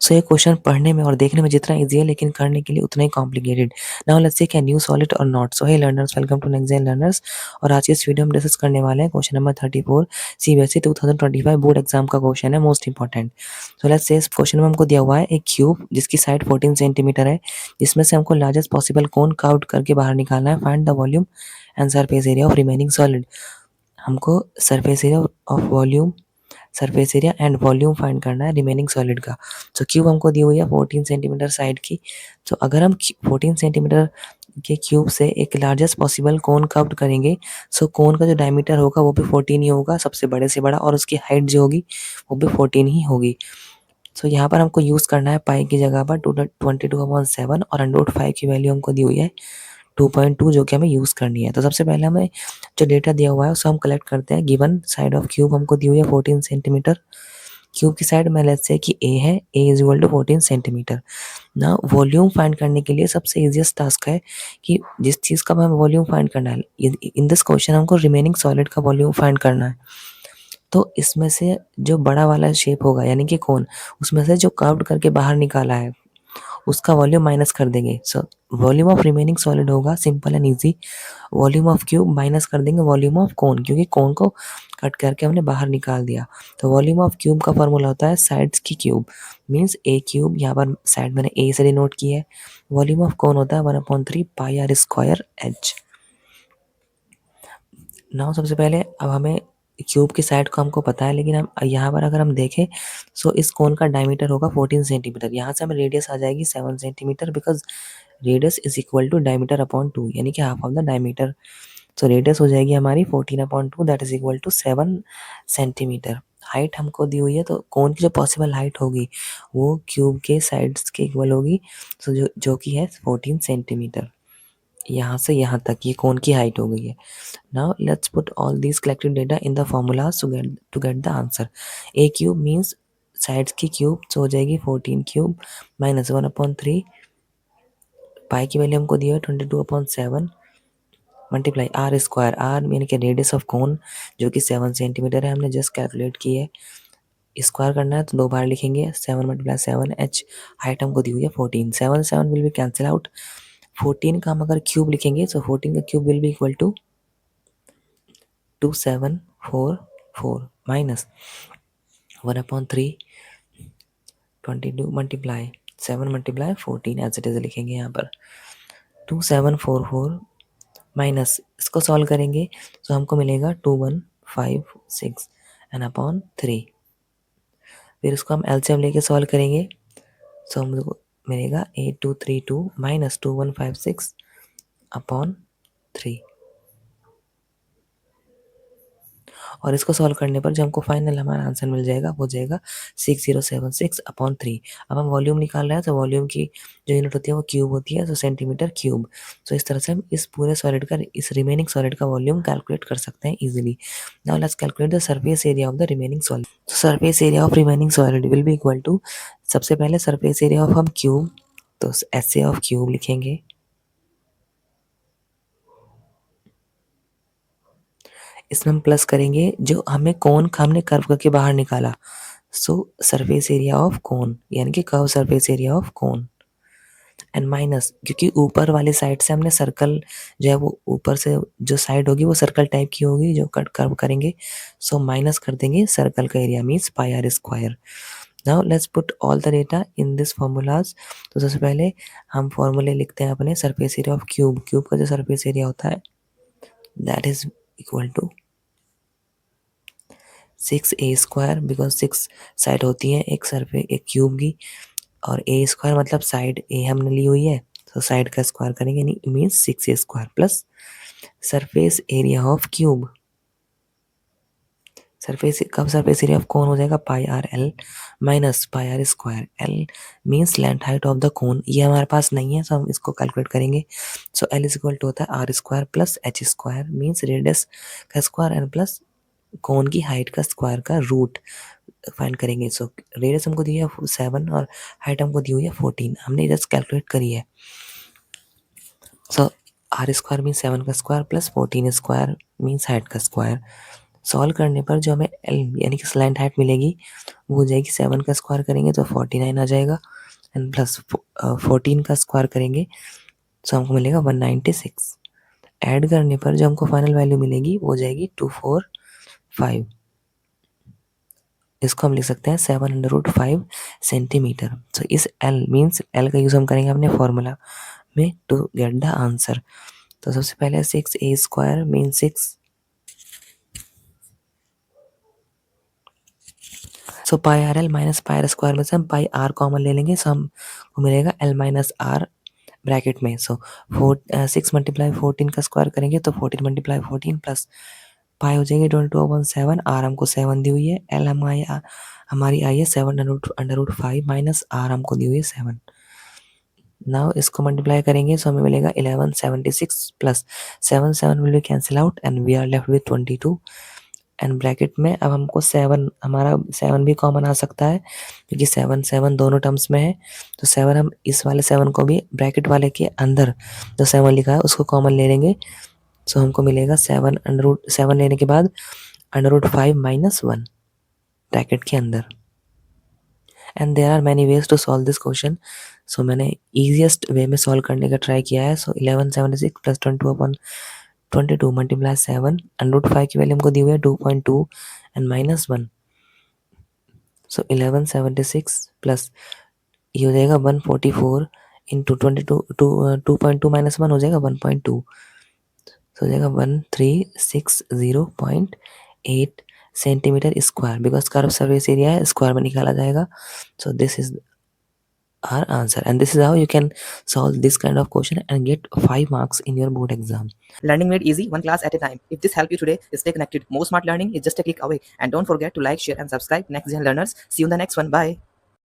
सो ये क्वेश्चन पढ़ने में और देखने में जितना ईजी है लेकिन करने के लिए उतना ही complicated. Now let's see can you solve it और not. So hey learners, welcome to next gen learners. और आज के इस वीडियो में डिस्कस करने वाले हैं question number 34 CBSE 2025 board exam का क्वेश्चन है, most important. So let's say इस क्वेश्चन में हमको दिया हुआ है एक क्यूब जिसकी साइड 14 सेंटीमीटर है, जिसमें से हमको लार्जेस्ट पॉसिबल कोन काउंट करके बाहर निकालना है। Find the volume and surface area of remaining solid. हमको surface area of volume, surface area and volume find करना है रिमेनिंग सॉलिड का। तो क्यूब हमको दी हुई है 14 सेंटीमीटर साइड की। तो अगर हम 14 सेंटीमीटर के क्यूब से एक लार्जेस्ट पॉसिबल कोन काउंट करेंगे, सो कोन का जो डायमीटर होगा वो भी 14 ही होगा, सबसे बड़े से बड़ा, और उसकी हाइट जो होगी वो भी 14 ही होगी। सो यहाँ पर हमको यूज़ करना है पाई की जगह पर 22/7 और √5 की वैल्यू हमको दी हुई है 2.2, जो कि हमें यूज़ करनी है। तो सबसे पहले हमें जो डेटा दिया हुआ है उसे हम कलेक्ट करते हैं। गिवन साइड ऑफ क्यूब हमको दी हुई है 14 सेंटीमीटर। क्यूब की साइड में लेट्स से कि ए है, ए इज इक्वल टू 14 सेंटीमीटर। ना वॉल्यूम फाइंड करने के लिए सबसे इजीएस्ट टास्क है कि जिस चीज़ का हमें वॉल्यूम फाइंड करना है, इन दिस क्वेश्चन हमको रिमेनिंग सॉलिड का वॉल्यूम फाइंड करना है। तो इसमें से जो बड़ा वाला शेप होगा यानी कि कोन, उसमें से जो कर्व्ड करके बाहर निकाला है उसका वॉल्यूम माइनस कर देंगे। So volume of remaining solid होगा, simple and easy, volume of cube minus कर देंगे वॉल्यूम ऑफ कोन, क्योंकि कोन को कट करके हमने बाहर निकाल दिया। तो वॉल्यूम ऑफ क्यूब का फॉर्मूला होता है साइड्स की क्यूब, मीन्स ए क्यूब, यहाँ पर साइड मैंने ए से डिनोट किया है। वॉल्यूम ऑफ कोन होता है 1/3 पाई आर स्क्वायर एच। नाउ सबसे पहले अब हमें क्यूब की साइड को हमको पता है, लेकिन हम यहाँ पर अगर हम देखें सो इस कोन का डायमीटर होगा 14 सेंटीमीटर। यहाँ से हमें रेडियस आ जाएगी 7 centimetre, because radius is equal to diameter upon 2, यानी कि हाफ ऑफ द डायमीटर। तो रेडियस हो जाएगी हमारी 14/2, that is equal to 7 centimetre. Height हमको दी हुई है, तो कोन की जो पॉसिबल हाइट होगी वो क्यूब के साइड्स के इक्वल होगी, सो जो कि है 14 सेंटीमीटर। यहाँ से यहाँ तक ये कोन की हाइट हो गई है। Now let's put all these collected data in the formulas to get the answer. A cube means sides की क्यूब, तो हो जाएगी 14 क्यूब माइनस 1/3, पाई की वैल्यू हमको दी है 22/7, मल्टीप्लाई आर स्क्वायर, आर यानी कि रेडियस ऑफ कोन जो कि 7 सेंटीमीटर है, हमने जस्ट कैलकुलेट की है। स्क्वायर करना है तो 2 बार लिखेंगे, 7 × 7 h। हाइट हमको दी हुई है 14, 7 7 विल बी कैंसिल आउट। 14 का हम अगर क्यूब लिखेंगे तो 14 का cube will be equal to 2744 minus 1/3 22 multiply 7 multiply 14 as it is लिखेंगे यहाँ पर 2744 माइनस, इसको सॉल्व करेंगे तो हमको मिलेगा 2156 एंड अपॉन 3। फिर इसको हम एलसीएम लेके सॉल्व करेंगे तो हमको मिलेगा 8232 माइनस 2156 अपॉन 3। और इसको सॉल्व करने पर जो हमको फाइनल हमारा आंसर मिल जाएगा वो जाएगा 6076/3। अब हम वॉल्यूम निकाल रहे हैं तो वॉल्यूम की जो यूनिट होती है वो क्यूब होती है, तो सेंटीमीटर क्यूब। तो इस तरह से हम इस पूरे सॉलिड का, इस रिमेनिंग सॉलिड का वॉल्यूम कैलकुलेट कर सकते हैं easily. Now let's calculate the surface area of the remaining solid. तो surface area of remaining solid will be equal to, सबसे पहले सरफेस एरिया ऑफ हम क्यूब, तो एस ऑफ क्यूब लिखेंगे, इसमें हम प्लस करेंगे जो हमें कोन हमने कर्व करके बाहर निकाला, सो सरफेस एरिया ऑफ कोन यानी कि curve surface area of cone, and minus, क्योंकि ऊपर वाली साइड से हमने सर्कल जो है वो ऊपर से जो साइड होगी वो सर्कल टाइप की होगी जो कट कर्व करेंगे, सो माइनस कर देंगे सर्कल का area means pi r square. Now let's put all the data in this formulas. तो सबसे पहले हम फॉर्मूले लिखते हैं अपने surface area of cube. Cube का जो सरफेस एरिया होता है that is equal to 6a², because 6 side होती है एक सरफेस एक क्यूब की, और a² मतलब साइड ए हमने ली हुई है, तो साइड का स्क्वायर करेंगे, यानी means 6a² plus surface area of cube. Surface कब सरफेस एरिया ऑफ कोन हो जाएगा pi r l minus pi r square, l means length height of the cone, ये हमारे पास नहीं है, सो हम इसको कैलकुलेट करेंगे। So L is equal to होता है r² plus h² means radius का स्क्वायर एंड प्लस कोन की हाइट का स्क्वायर का रूट फाइंड करेंगे। सो रेडियस हमको दी है 7 और हाइट हमको दी हुई है 14, हमने जस्ट कैलकुलेट करी है। सो r² मीन्स 7 का square plus 14 square means height का स्क्वायर, सॉल्व करने पर जो हमें एल यानी कि स्लैंट हाइट मिलेगी वो हो जाएगी 7 का स्क्वायर करेंगे तो 49 आ जाएगा एंड प्लस 14 का स्क्वायर करेंगे तो हमको मिलेगा 196। ऐड करने पर जो हमको फाइनल वैल्यू मिलेगी वो हो जाएगी 245। इसको हम लिख सकते हैं 7/5 सेंटीमीटर। तो इस एल मीन्स एल का यूज हम करेंगे अपने फॉर्मूला में टू गेट द आंसर। तो सबसे पहले 6a² mean 6। So pi r l minus pi r square में से हम पाई आर कॉमन ले लेंगे, सो हमको मिलेगा एल माइनस आर ब्रैकेट में। सो 6 × 14 का स्क्वायर करेंगे तो 14 × 14 प्लस पाई हो जाएगी 22/7। आर हमको 7 दी हुई है, एल हमारी आई है 7/5 माइनस आर हमको दी हुई है 7। नाउ इसको मल्टीप्लाई करेंगे सो हमें मिलेगा 1176 plus 7 will be cancel out and we are left with 22 and bracket में अब हमको 7 हमारा 7 भी कॉमन आ सकता है क्योंकि 7 7 दोनों टर्म्स में है। तो 7 हम इस वाले 7 को भी ब्रैकेट वाले के अंदर जो 7 लिखा है उसको कॉमन ले लेंगे। सो हमको मिलेगा 7 लेने के बाद √5 माइनस 1 ब्रैकेट के अंदर। And there are many ways to solve this question. So मैंने ईजिएस्ट वे में सॉल्व करने का ट्राई किया है। सो 1176 प्लस 22 मल्टीप्लाई 7 √5 की वैल्यू हमको दी हुई है 2.2 एंड माइनस 1। सो 1176 प्लस ये हो जाएगा 144 इंटू 2.2 माइनस 1 हो जाएगा 1.2। तो हो जाएगा 1360.8 centimetre square because curve surface area है, स्क्वायर में निकाला जाएगा। So this is our answer and this is how you can solve this kind of question and get 5 marks in your board exam. Learning made easy, one class at a time. If this helped you today, stay connected. More smart learning is just a click away. And don't forget to like, share and subscribe. Next Gen Learners. See you in the next one. Bye.